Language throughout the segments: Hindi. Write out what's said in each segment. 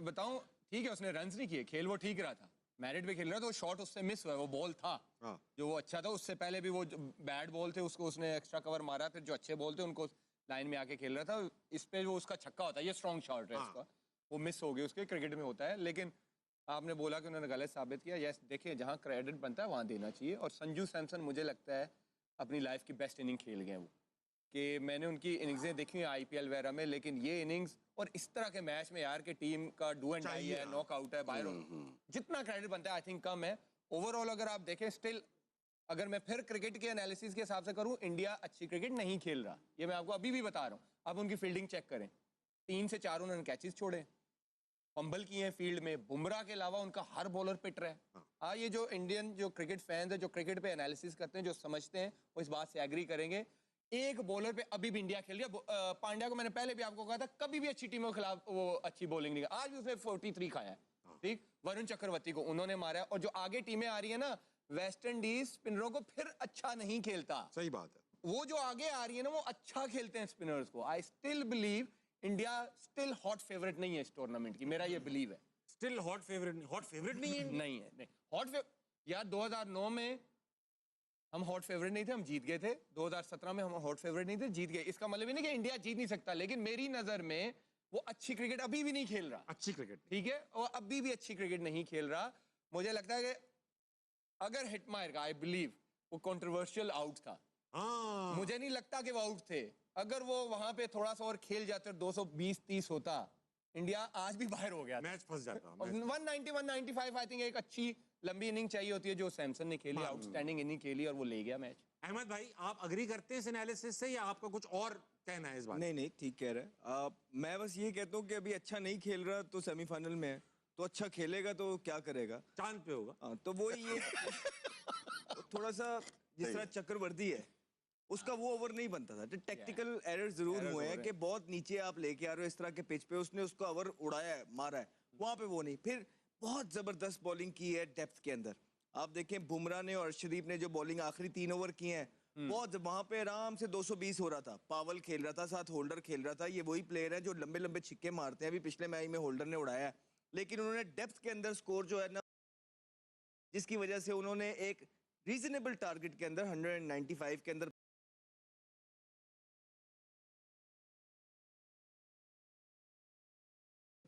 बताऊं, ठीक है उसने रन्स नहीं किए, खेल वो ठीक रहा था, मेरिट पे खेल रहा था, वो शॉट उससे मिस हुआ, वो बॉल था जो वो अच्छा था, उससे पहले भी वो बैड बॉल थे उसको उसने एक्स्ट्रा कवर मारा, फिर जो अच्छे बॉल थे उनको लाइन में आके खेल रहा था, इस पे वो उसका छक्का होता है, ये स्ट्रॉन्ग शॉट है इसका, वो मिस हो गई उसके, क्रिकेट में होता है। लेकिन आपने बोला कि उन्होंने गलत साबित किया, यस देखिए जहाँ क्रेडिट बनता है वहाँ देना चाहिए, और संजू सैमसन मुझे लगता है अपनी लाइफ की बेस्ट इनिंग खेल गए वो, कि मैंने उनकी इनिंग्सें देखी हैं आईपीएल वगैरह में, लेकिन ये इनिंग्स और इस तरह के मैच में यार कि टीम का डू एंड डाई है, नॉकआउट है, बाहर जितना क्रेडिट बनता है आई थिंक कम है। ओवरऑल अगर आप देखें स्टिल, अगर मैं फिर क्रिकेट के एनालिसिस के हिसाब से करूं, इंडिया अच्छी क्रिकेट नहीं खेल रहा, ये मैं आपको अभी भी बता रहा हूं। आप उनकी फील्डिंग चेक करें, 3 से 4 उन्होंने कैचेस छोड़े, फंबल किए हैं फील्ड में, बुमराह के अलावा उनका हर बॉलर पिट रहा है। ये जो इंडियन जो क्रिकेट फैंस है, जो क्रिकेट पे एनालिसिस करते हैं, जो समझते हैं, वो इस बात से एग्री करेंगे, एक बॉलर पे अभी भी इंडिया खेल रही है। पांड्या को मैंने पहले भी आपको कहा था, कभी भी अच्छी टीमों के खिलाफ वो अच्छी बॉलिंग नहीं, आज भी उसने 43 खाया है, ठीक। वरुण चक्रवर्ती को उन्होंने मारा है, और जो आगे टीमें आ रही है ना, वेस्ट इंडीज स्पिनरों को फिर अच्छा नहीं खेलता, सही बात है, वो जो आगे आ रही है ना वो अच्छा खेलते हैं स्पिनर्स को। I still believe India still hot favourite नहीं है इस टूर्नामेंट की, मेरा ये बिलीव है। स्टिल हॉट फेवरेट नहीं है नहीं है, नहीं हॉट यार 2009 में हम हॉट फेवरेट नहीं थे, हम जीत गए थे। 2017 में हम हॉट फेवरेट नहीं थे, जीत गए। इसका मतलब ही नहीं कि इंडिया जीत नहीं सकता, लेकिन मेरी नजर में वो अच्छी क्रिकेट अभी भी नहीं खेल रहा, अच्छी क्रिकेट, ठीक है, और अभी भी अच्छी क्रिकेट नहीं खेल रहा। मुझे लगता है कि अगर हिट मारेगा, आई बिलीव वो कंट्रोवर्शियल आउट था, मुझे नहीं लगता कि वो आउट थे। अगर वो वहां पे थोड़ा सा और खेल जाते और 220-30 होता, इंडिया आज भी बाहर हो गया, मैच फंस जाता। 190-195 आई थिंक एक अच्छी लंबी इनिंग चाहिए होती है, जो सैमसन ने खेली, आउटस्टैंडिंग इनिंग खेली और वो ले गया मैच। अहमद भाई, आप अग्री करते हैं इस एनालिसिस से या आपका कुछ और कहना है इस बात? नहीं ठीक कह रहे हैं। मैं बस ये कहता हूँ कि अभी अच्छा नहीं खेल रहा तो सेमीफाइनल में है, तो अच्छा खेलेगा तो क्या करेगा, चांद पे होगा। तो वो ये थोड़ा सा जिस तरह चक्रवर्ती है उसका वो ओवर नहीं बनता था, टेक्निकल एरर जरूर हुए हैं कि बहुत नीचे आप लेके आ रहे हो इस तरह के पिच पे, उसने उसको ओवर उड़ाया है, मारा है, वहां पे वो नहीं। फिर बहुत जबरदस्त बॉलिंग की है डेप्थ के अंदर, आप देखें बुमराह ने और अर्शदीप ने जो बॉलिंग आखिरी 3 ओवर किए हैं, बहुत वहां पे आराम से 220 हो रहा था। पावल खेल रहा था, साथ होल्डर खेल रहा था, ये वही प्लेयर है जो लंबे लंबे छिक्के मारते हैं, अभी पिछले मैच में होल्डर ने उड़ाया है, लेकिन उन्होंने डेप्थ के अंदर स्कोर जो है ना, जिसकी वजह से उन्होंने एक रीजनेबल टारगेट के अंदर 195 के अंदर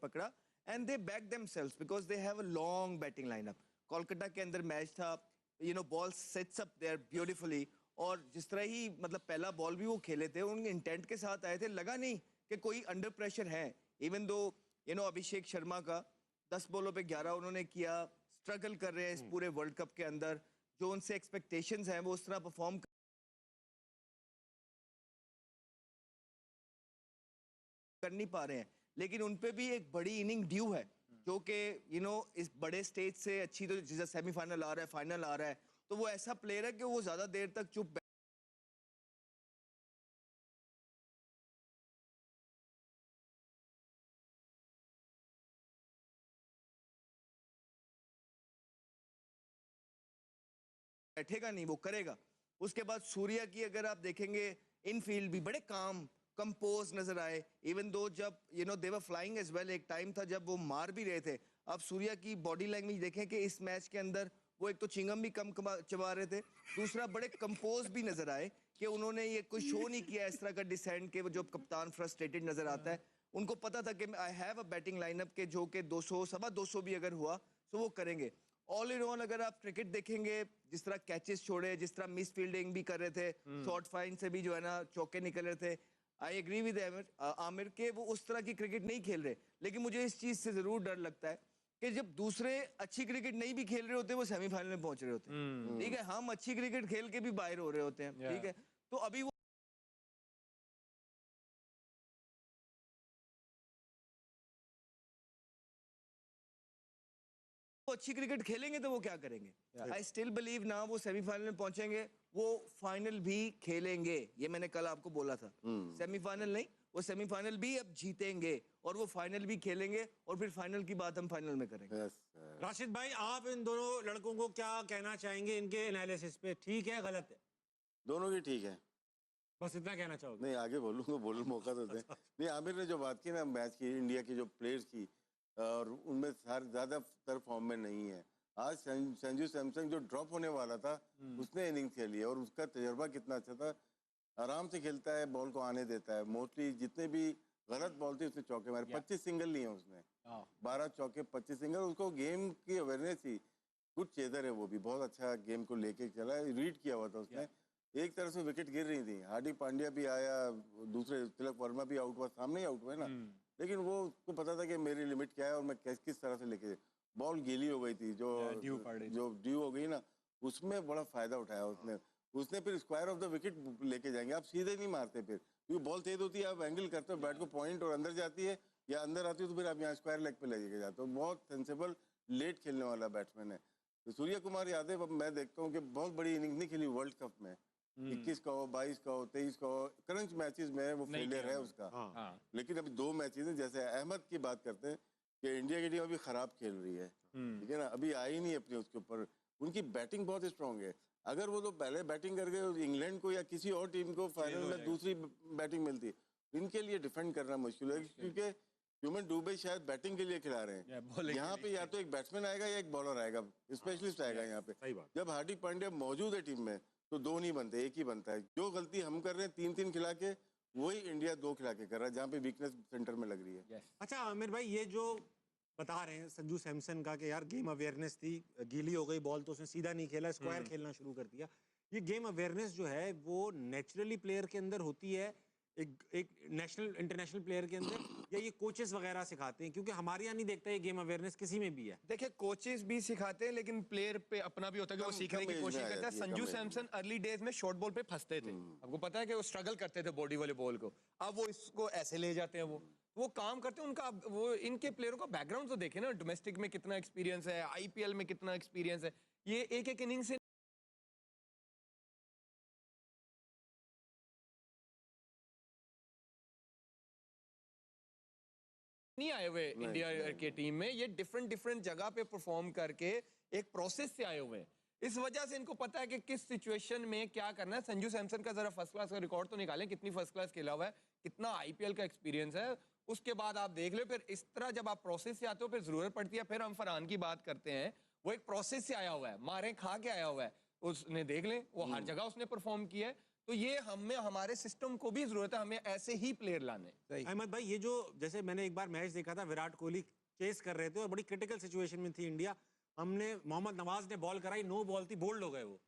पकड़ा, and they back themselves because they have a long batting lineup. Kolkata के अंदर मैच था, ball sets up there beautifully, और जिस तरह ही मतलब पहला बॉल भी वो खेले थे, उनके इंटेंट के साथ आए थे, लगा नहीं कि कोई अंडर प्रेशर है। इवन दो अभिषेक शर्मा का 10 बॉलों पे 11 उन्होंने किया, स्ट्रगल कर रहे हैं इस पूरे वर्ल्ड कप के अंदर, जो उनसे एक्सपेक्टेशंस हैं वो उस तरह परफॉर्म कर नहीं पा रहे हैं, लेकिन उनपे भी एक बड़ी इनिंग ड्यू है, जो कि इस बड़े स्टेज से अच्छी, तो जैसे सेमीफाइनल आ रहा है, फाइनल आ रहा है, तो वो ऐसा प्लेयर है कि वो ज्यादा देर तक चुप बैठेगा नहीं, वो करेगा। उसके बाद सूर्या की अगर आप देखेंगे, इनफील्ड भी बड़े काम कंपोज नजर आए, इवन दो जब दे वर फ्लाइंग एज वेल, एक टाइम था जब वो मार भी रहे थे। अब सूर्या की बॉडी लैंग्वेज देखें कि इस मैच के अंदर वो एक तो चिंगम भी कम चबा रहे थे, दूसरा बड़े कंपोज भी नजर आए कि उन्होंने ये कोई शो नहीं किया इस तरह का डिसेंट के, जो कप्तान फ्रस्ट्रेटेड नजर आता है, उनको पता था कि I have a batting lineup के जो कि 200 सवा 200 भी अगर हुआ तो वो करेंगे। ऑल इन ऑल अगर आप क्रिकेट देखेंगे, जिस तरह कैचेस छोड़े, जिस तरह मिस फील्डिंग भी कर रहे थे, शॉर्ट फाइन से भी जो है ना चौके निकल रहे थे, आई एग्री विद आमिर के वो उस तरह की क्रिकेट नहीं खेल रहे। लेकिन मुझे इस चीज से जरूर डर लगता है कि जब दूसरे अच्छी क्रिकेट नहीं भी खेल रहे होते, वो सेमीफाइनल में पहुंच रहे होते हैं, ठीक है, हम अच्छी क्रिकेट खेल के भी बाहर हो रहे होते हैं, ठीक है, तो अभी वो अच्छी क्रिकेट खेलेंगे तो वो क्या करेंगे। आई स्टिल बिलीव ना वो सेमीफाइनल में पहुंचेंगे, वो फाइनल भी खेलेंगे, ये मैंने कल आपको बोला था। सेमीफाइनल नहीं, वो सेमीफाइनल भी अब जीतेंगे और वो फाइनल भी खेलेंगे, और फिर फाइनल की बात हम फाइनल में करेंगे। राशिद भाई, आप इन दोनों लड़कों को क्या कहना चाहेंगे, इनके एनालिसिस पे ठीक है गलत है? दोनों की ठीक है, बस इतना कहना चाहोगे? नहीं आगे बोलूंगा, बोलने मौका तो दें। नहीं, आमिर ने जो बात की ना मैच की, इंडिया की जो प्लेयर्स की, और उनमें ज़्यादातर फॉर्म में नहीं है। आज संजू सैमसन जो ड्रॉप होने वाला था उसने इनिंग खेली है और उसका तजर्बा कितना अच्छा था। आराम से खेलता है, बॉल को आने देता है। मोस्टली जितने भी गलत बॉल थी उसने चौके मारे। 25 सिंगल लिए उसने, 12 चौके 25 सिंगल। उसको गेम की अवेयरनेस थी। गुड चेजर है वो भी, बहुत अच्छा गेम को लेके चला, रीड किया हुआ था उसने। एक तरह से विकेट गिर रही थी, हार्दिक पांड्या भी आया, दूसरे तिलक वर्मा भी आउट हुआ, सामने ही आउट हुआ ना, लेकिन वो उसको पता था कि मेरी लिमिट क्या है और मैं किस तरह से लेके। बॉल गीली हो गई थी, जो ड्यू हो गई ना, उसमें बड़ा फायदा उठाया उसने फिर स्क्वायर ऑफ द विकेट लेके जाएंगे। आप सीधे नहीं मारते फिर, क्योंकि बॉल तेज होती है, आप एंगल करते हो, बैट को पॉइंट और अंदर जाती है या अंदर आती है तो फिर आप यहाँ स्क्वायर लेग पे लेके जाते हो। बहुत सेंसेबल लेट खेलने वाला बैट्समैन है। तो सूर्य कुमार यादव अब मैं देखता हूँ कि बहुत बड़ी इनिंग नहीं खेली वर्ल्ड कप में। 21 का हो, 22 का हो, 23 का हो, क्रंच मैचेस में वो फेलियर है उसका। लेकिन अभी 2 मैचेस हैं, जैसे अहमद की बात करते हैं कि इंडिया की टीम अभी खराब खेल रही है, ठीक है ना, अभी आई नहीं अपनी उसके ऊपर। उनकी बैटिंग बहुत स्ट्रांग है। अगर वो लोग पहले बैटिंग करके इंग्लैंड को या किसी और टीम को फाइनल में दूसरी बैटिंग मिलती, इनके लिए डिफेंड करना मुश्किल है, क्योंकि ह्यूमन डूबे शायद बैटिंग के लिए खिला रहे हैं। यहाँ पे या तो एक बैट्समैन आएगा या एक बॉलर आएगा, स्पेशलिस्ट आएगा यहाँ पे। जब हार्दिक पांड्या मौजूद है टीम में तो 2 नहीं बनते, एक ही बनता है। जो गलती हम कर रहे हैं 3-3 खिला के, वही इंडिया 2 खिला के कर रहा है, जहाँ पे वीकनेस सेंटर में लग रही है। अच्छा आमिर भाई, ये जो बता रहे हैं संजू सैमसन का कि यार गेम अवेयरनेस थी, गीली हो गई बॉल तो उसने सीधा नहीं खेला, स्क्वायर खेलना शुरू कर दिया। ये गेम अवेयरनेस जो है वो नेचुरली प्लेयर के अंदर होती है, एक नेशनल इंटरनेशनल प्लेयर के अंदर, या ये कोचेस वगैरह सिखाते हैं? क्योंकि हमारे यहाँ नहीं देखता ये गेम अवेयरनेस किसी में भी है। देखिए कोचेस भी सिखाते हैं, लेकिन प्लेयर पे अपना भी होता है कि वो सीखने की कोशिश करता है। संजू सैमसन अर्ली डेज में शॉर्ट बॉल पे फंसते थे, आपको पता है कि वो स्ट्रगल करते थे बॉडी वाले बॉल को। अब वो इसको ऐसे ले जाते हैं, वो काम करते हैं। उनका वो इनके प्लेयरों का बैकग्राउंड तो देखे ना, डोमेस्टिक में कितना एक्सपीरियंस है, आईपीएल में कितना एक्सपीरियंस है। ये एक एक इनिंग से नहीं आए हुए इंडिया के टीम में, ये डिफरेंट डिफरेंट जगह पे परफॉर्म करके एक प्रोसेस से आए हुए हैं। इस वजह से इनको पता है कि किस सिचुएशन में क्या करना है। संजू सैमसन का जरा फर्स्ट क्लास का रिकॉर्ड तो निकालें, कितनी फर्स्ट क्लास खेला हुआ है, कितना आईपीएल का एक्सपीरियंस है, उसके बाद आप देख लो। फिर इस तरह जब आप प्रोसेस से आते हो फिर जरूरत पड़ती है। फिर हम फरहान की बात करते हैं, वो एक प्रोसेस से आया हुआ है, मारे खा के आया हुआ है, उसने देख लें वो हर जगह उसने परफॉर्म किया है। तो ये हमें हमारे सिस्टम को भी जरूरत है, हमें ऐसे ही प्लेयर लाने। अहमद भाई, ये जो जैसे मैंने एक बार मैच देखा था, विराट कोहली चेस कर रहे थे और बड़ी क्रिटिकल सिचुएशन में थी इंडिया। हमने मोहम्मद नवाज ने बॉल कराई, नो बॉल थी, बोल्ड हो गए वो,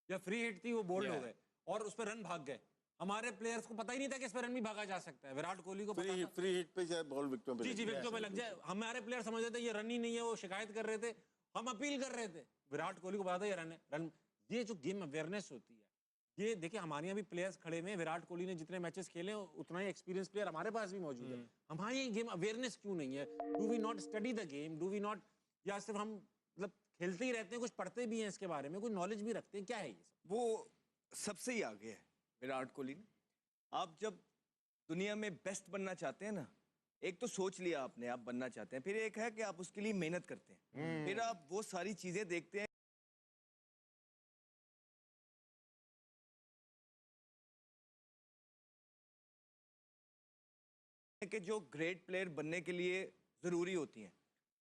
या फ्री हिट थी वो बोल्ड हो गए और उस पर रन भाग गए। हमारे प्लेयर्स को पता ही नहीं था कि इस पर रन भी भागा जा सकता है। विराट कोहली को पता था। फ्री हिट पे शायद बॉल विकेटों पे जी विकेटों पे लग जाए। हमारे प्लेयर समझ रहे थे ये रन ही नहीं है, वो शिकायत कर रहे थे, हम अपील कर रहे थे। विराट कोहली को पता था ये रन है, रन। ये जो गेम अवेयरनेस होती है, ये देखिए हमारे यहाँ भी प्लेयर्स खड़े हुए हैं। विराट कोहली ने जितने मैचेस खेले उतना ही एक्सपीरियंस प्लेयर हमारे पास भी मौजूद है। हमारे यहाँ गेम अवेयरनेस क्यों नहीं है? Do we not study the game? Do we not, या सिर्फ हम मतलब खेलते ही रहते हैं, कुछ पढ़ते भी हैं इसके बारे में, कुछ नॉलेज भी रखते हैं? क्या है ये? वो सबसे ही आगे है विराट कोहली ने। आप जब दुनिया में बेस्ट बनना चाहते हैं ना, एक तो सोच लिया आपने आप बनना चाहते हैं, फिर एक है कि आप उसके लिए मेहनत करते हैं, फिर आप वो सारी चीजें देखते हैं कि जो ग्रेट प्लेयर बनने के लिए ज़रूरी होती हैं।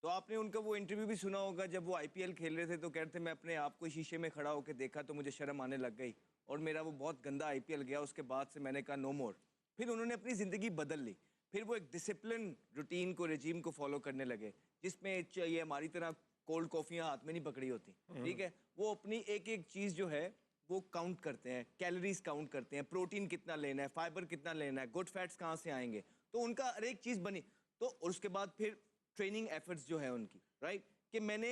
तो आपने उनका वो इंटरव्यू भी सुना होगा, जब वो आईपीएल खेल रहे थे तो कह रहे थे मैं अपने आप को शीशे में खड़ा होकर देखा तो मुझे शर्म आने लग गई और मेरा वो बहुत गंदा आईपीएल गया। उसके बाद से मैंने कहा नो मोर। फिर उन्होंने अपनी ज़िंदगी बदल ली। फिर वो एक डिसिप्लिन रूटीन को, रेजीम को फॉलो करने लगे, जिसमें ये हमारी तरह कोल्ड कॉफ़ियाँ हाथ में नहीं पकड़ी होती, ठीक है। वो अपनी एक एक चीज़ जो है वो काउंट करते हैं, कैलोरीज काउंट करते हैं, प्रोटीन कितना लेना है, फाइबर कितना लेना है, गुड फैट्स कहाँ से आएंगे। तो उनका हर एक चीज़ बनी। तो और उसके बाद फिर ट्रेनिंग एफर्ट्स जो है उनकी, राइट, कि मैंने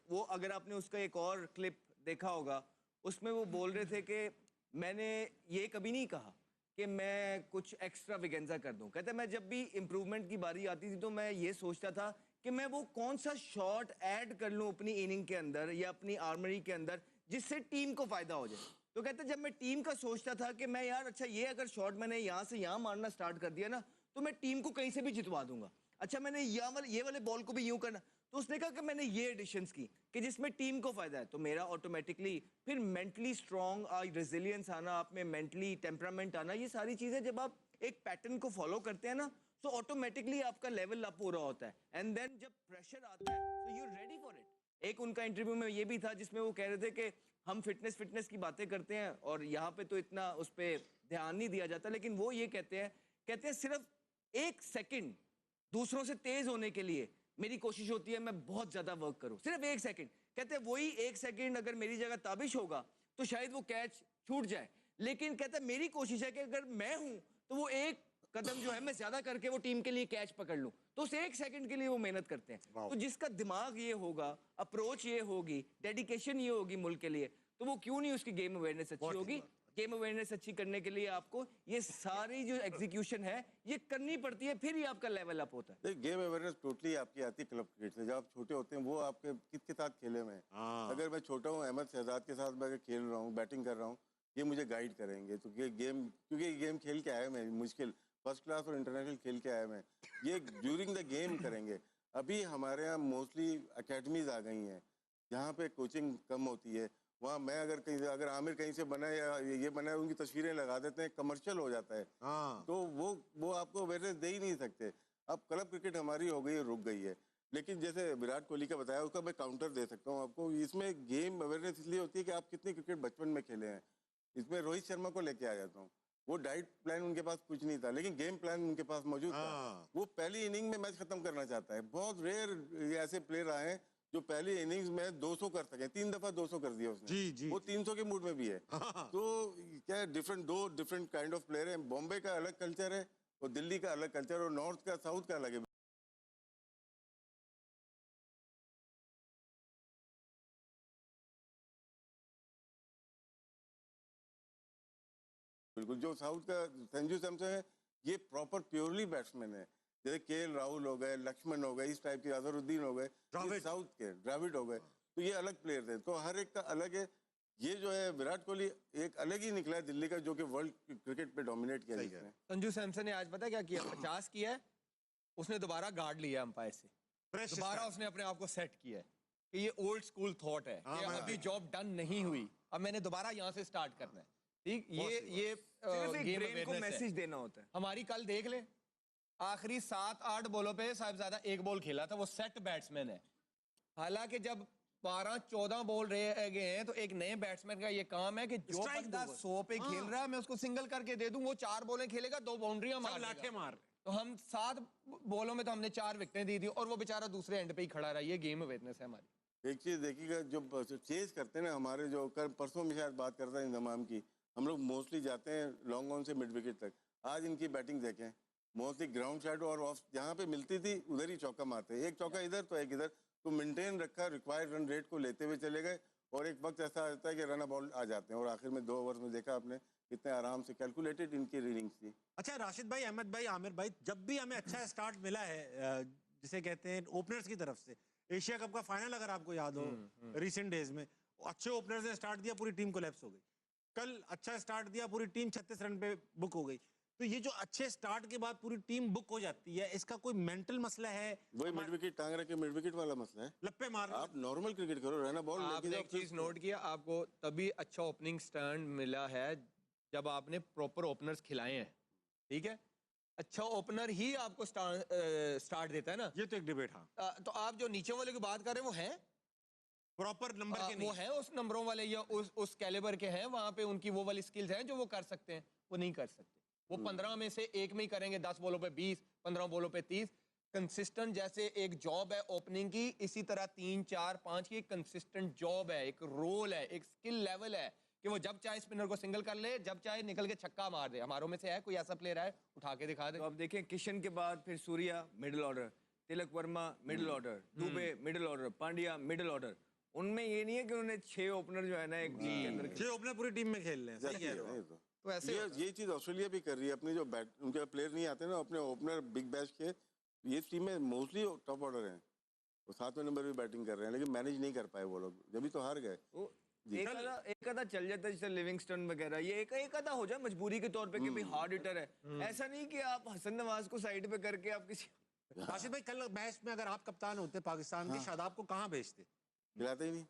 वो, अगर आपने उसका एक और क्लिप देखा होगा, उसमें वो बोल रहे थे कि मैंने ये कभी नहीं कहा कि मैं कुछ एक्स्ट्रा विगेंजा कर दूं। कहते मैं जब भी इम्प्रूवमेंट की बारी आती थी तो मैं ये सोचता था कि मैं वो कौन सा शॉट ऐड कर लूं अपनी इनिंग के अंदर या अपनी आर्मरी के अंदर जिससे टीम को फायदा हो जाए। तो कहते जब मैं टीम का सोचता था कि मैं यार अच्छा ये अगर शॉट मैंने यहाँ से यहाँ मारना स्टार्ट कर दिया ना तो मैं टीम को कहीं से भी जितवा दूंगा। अच्छा मैंने ये वाले बॉल को भी यूं करना। तो उसने कहा कि मैंने ये एडिशंस की कि जिसमें टीम को फायदा है। तो मेरा ऑटोमेटिकली फिर मेंटली स्ट्रांग, रेजिलियंस आना, आप में मेंटली टेम्परामेंट आना, ये सारी चीजें जब आप एक पैटर्न को फॉलो करते हैं ना, सो ऑटोमेटिकली आपका लेवल अप हो रहा होता है, एंड देन जब प्रेशर आता है so you ready for it. एक उनका इंटरव्यू में ये भी था जिसमें वो कह रहे थे कि हम फिटनेस की बातें करते हैं और यहाँ पे तो इतना उस पर ध्यान नहीं दिया जाता, लेकिन वो ये कहते हैं सिर्फ 1 सेकंड दूसरों से तेज होने के लिए मेरी कोशिश होती है मैं बहुत ज्यादा वर्क करूं, सिर्फ 1 सेकंड। कहते हैं वही 1 सेकंड अगर मेरी जगह ताबिश होगा तो शायद वो कैच छूट जाए, लेकिन कहता है मेरी कोशिश है कि अगर मैं हूं तो वो 1 कदम जो है मैं ज्यादा करके वो टीम के लिए कैच पकड़ लूं, तो उस 1 सेकंड के लिए वो मेहनत करते हैं। तो जिसका दिमाग ये होगा, अप्रोच ये होगी, डेडिकेशन ये होगी मुल्क के लिए, तो वो क्यों नहीं उसकी गेम अवेयरनेस अच्छी होगी। गेम अवेयरनेस अच्छी करने के लिए आपको ये सारी जो एग्जीक्यूशन है ये करनी पड़ती है, फिर ही आपका लेवल अप होता है। गेम अवेयरनेस टोटली आपकी आती है क्लब क्रिकेट से। जब आप छोटे होते हैं वो आपके किसके साथ खेले हुए हैं। अगर मैं छोटा हूँ अहमद शहजाद के साथ मैं अगर खेल रहा हूँ, बैटिंग कर रहा हूँ, ये मुझे गाइड करेंगे। तो ये गेम, क्योंकि ये गेम खेल के आए मैं मुश्किल फर्स्ट क्लास और इंटरनेशनल खेल के आए मैं, ये ड्यूरिंग द गेम करेंगे। अभी हमारे यहाँ मोस्टली अकेडमीज आ गई हैं जहाँ पे कोचिंग कम होती है। वहाँ मैं अगर आमिर कहीं से बना या ये बना है, उनकी तस्वीरें लगा देते हैं, कमर्शियल हो जाता है। तो वो आपको अवेयरनेस दे ही नहीं सकते। अब क्लब क्रिकेट हमारी हो गई है, रुक गई है। लेकिन जैसे विराट कोहली का बताया, उसका मैं काउंटर दे सकता हूँ आपको। इसमें गेम अवेयरनेस इसलिए होती है कि आप कितनी क्रिकेट बचपन में खेले हैं। इसमें रोहित शर्मा को लेके आ जाता हूँ, वो डाइट प्लान उनके पास कुछ नहीं था, लेकिन गेम प्लान उनके पास मौजूद था। वो पहली इनिंग में मैच खत्म करना चाहता है। बहुत रेयर ऐसे प्लेयर आए हैं जो पहली इनिंग्स में 200 कर सके। 3 दफा 200 कर दिया उसने। जी। वो 300 के मूड में भी है। तो क्या दो डिफरेंट काइंड ऑफ प्लेयर है। बॉम्बे का अलग कल्चर है और दिल्ली का अलग कल्चर, और नॉर्थ का साउथ का अलग है। बिल्कुल, जो साउथ का संजू सैमसन है, ये प्रॉपर प्योरली बैट्समैन है। जैसे केएल राहुल हो गए, लक्ष्मण हो गए, इस टाइप के, अजहरुद्दीन हो गए, साउथ के द्रविड़ हो गए, तो ये अलग प्लेयर थे। तो हर एक का अलग है। ये जो है विराट कोहली एक अलग ही निकला है दिल्ली का, जो कि वर्ल्ड क्रिकेट पे डोमिनेट किया जिसने। संजू सैमसन ने आज पता क्या किया? 50 किया है, उसने दोबारा गार्ड लिया अंपायर से, दोबारा उसने अपने आप को सेट किया है कि ये ओल्ड स्कूल थॉट है कि अभी जॉब डन नहीं हुई, अब मैंने दोबारा यहाँ से स्टार्ट करना है। ठीक, ये गेम ब्रेन को मैसेज देना होता है। हमारी कल देख ले, आखिरी 7-8 बॉलों पे साहिबजादा 1 बॉल खेला था, वो सेट बैट्समैन है। हालांकि जब 12-14 बॉल रह गए हैं तो एक नए बैट्समैन का ये काम है कि जो बंदा 100 पे खेल रहा है मैं उसको सिंगल करके दे दूं, वो 4 बॉलें खेलेगा, 2 बाउंड्रियां मार। तो हम 7 बॉलों में तो हमने 4 विकेटें दी थी और वो बेचारा दूसरे एंड पे ही खड़ा रहा। ये गेम अवेयरनेस है हमारी। एक चीज देखिएगा, जो चेज करते हैं ना हमारे, जो परसों में शायद बात करता है इंतजाम की, हम लोग मोस्टली जाते हैं लॉन्ग ऑन से मिड विकेट तक। आज इनकी बैटिंग देखें, मोस्टली ग्राउंड शॉट और ऑफ जहाँ पे मिलती थी उधर ही चौका मारते हैं। एक चौका इधर तो एक इधर, तो मेंटेन रखा, रिक्वायर्ड रन रेट को लेते हुए चले गए। और एक वक्त ऐसा आता है कि रन बॉल आ जाते हैं, और आखिर में 2 ओवर में देखा आपने कितने आराम से कैलकुलेटेड इनकी रीडिंग्स थी। अच्छा राशिद भाई, अहमद भाई, आमिर भाई, जब भी हमें अच्छा स्टार्ट मिला है जिसे कहते हैं ओपनर्स की तरफ से, एशिया कप का फाइनल अगर आपको याद हो रिसेंट डेज में, अच्छे ओपनर्स ने स्टार्ट दिया, पूरी टीम कोलैप्स हो गई। कल अच्छा स्टार्ट दिया, पूरी टीम 36 रन पे बुक हो गई। तो ये जो अच्छे स्टार्ट के बाद पूरी टीम बुक हो जाती है, इसका कोई मेंटल मसला है? वही मिड विकेट टांग रखे, मिड विकेट वाला मसला है। लप्पे मार, आप नॉर्मल क्रिकेट करो, रहना बॉल। आपने एक चीज नोट किया, आपको तभी अच्छा ओपनिंग स्टैंड मिला है जब आपने प्रॉपर ओपनर्स खिलाए हैं। ठीक है, अच्छा ओपनर ही आपको स्टार्ट देता है ना। ये तो एक डिबेट। हाँ, तो आप जो नीचे वाले की बात कर रहे हैं वो है प्रॉपर नंबर के नहीं, वो है उस नंबरों वाले या उस कैलिबर के हैं, वहां पे उनकी वो वाली स्किल्स हैं जो वो कर सकते हैं। वो नहीं कर सकते, वो 15 में से एक में ही करेंगे, 10 बॉलों पे 20, 15 बॉलों पे 30। कंसिस्टेंट जैसे एक जॉब है ओपनिंग की, इसी तरह 3, 4, 5 की एक कंसिस्टेंट जॉब है, एक रोल है, एक स्किल लेवल है कि वो जब चाहे स्पिनर को सिंगल कर ले, जब चाहे निकल के छक्का मार दे। हमारों में से है कोई ऐसा प्लेयर है, उठा के दिखा दे। तो अब देखें, किशन के बाद फिर Surya middle order, Tilak Varma middle order, Dube middle order, Pandya middle order. उनमें ये नहीं है कि उन्होंने 6 ओपनर जो है ना एक टीम के अंदर 6 ओपनर पूरी टीम में खेल रहे हैं। सही कह रहे हो। तो ऐसे ये चीज ऑस्ट्रेलिया भी कर रही है। अपनी जो उनके प्लेयर नहीं आते ना, अपने ओपनर बिग बैश के, ये टीम में मोस्टली टॉप ऑर्डर है, वो 7वें नंबर पे बैटिंग कर रहे हैं, लेकिन मैनेज नहीं कर पाए वो लोग, जब भी तो हार गए। एक आधा चल जाता है, जैसे लिविंगस्टन वगैरह, ये एक आधा हो जाए मजबूरी के तौर पे कि भाई हार्ड हिटर है। ऐसा नहीं कि आप हसन नवाज को साइड पे करके आप किसी। राशिद भाई, कल मैच में अगर आप कप्तान होते पाकिस्तान के, शादाब को कहाँ भेजते? खिलाते ही नहीं,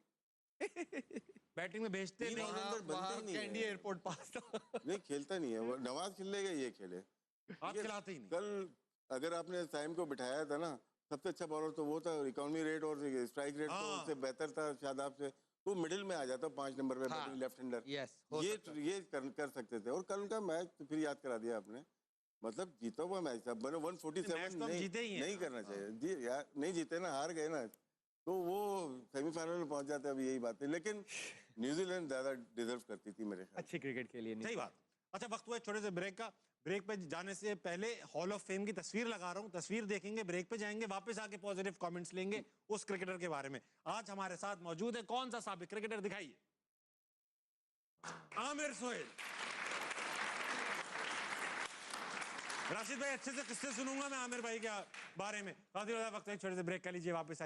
बैटिंग में भेजते नहीं, कैंडी एयरपोर्ट पास था। नहीं खेलता नहीं है वो। नवाज खेलेगा, ये खेले, आप खिलाते ही नहीं। कल अगर आपने साइम को बिठाया था ना, सबसे अच्छा बॉलर तो वो था, इकोनॉमी रेट और स्ट्राइक रेट तो उससे बेहतर था शादाब से, तो मिडिल में आ जाता 5 नंबर पे, हाँ, लेफ्ट हैंडर। यस, हो सकता ये कर सकते थे। और कल उनका मैच तो फिर याद करा दिया आपने, मतलब जीता हुआ मैच था, 147 मैच तो हम जीते ही हैं। नहीं करना चाहिए जी यार, नहीं जीते ना, हार गए ना, तो वो सेमीफाइनल में पहुंच जाते, अभी यही बात है। लेकिन न्यूजीलैंड ज्यादा डिजर्व करती थी मेरे ख्याल। अच्छी क्रिकेट खेली है। सही बात। अच्छा, वक्त हुआ है छोटे से ब्रेक का। ब्रेक पे जाने से पहले हॉल ऑफ फेम की तस्वीर लगा रहा हूं, तस्वीर देखेंगे, ब्रेक पे जाएंगे, वापस आके पॉजिटिव कमेंट्स लेंगे उस क्रिकेटर के बारे में। आज हमारे साथ मौजूद है, कौन सा साबिक क्रिकेटर, दिखाइए, आमिर सोहेल। राशिद भाई, अच्छे से किस्से सुनूंगा मैं आमिर भाई के बारे में। वक्त है छोटे से ब्रेक कर लीजिए, वापस आइए।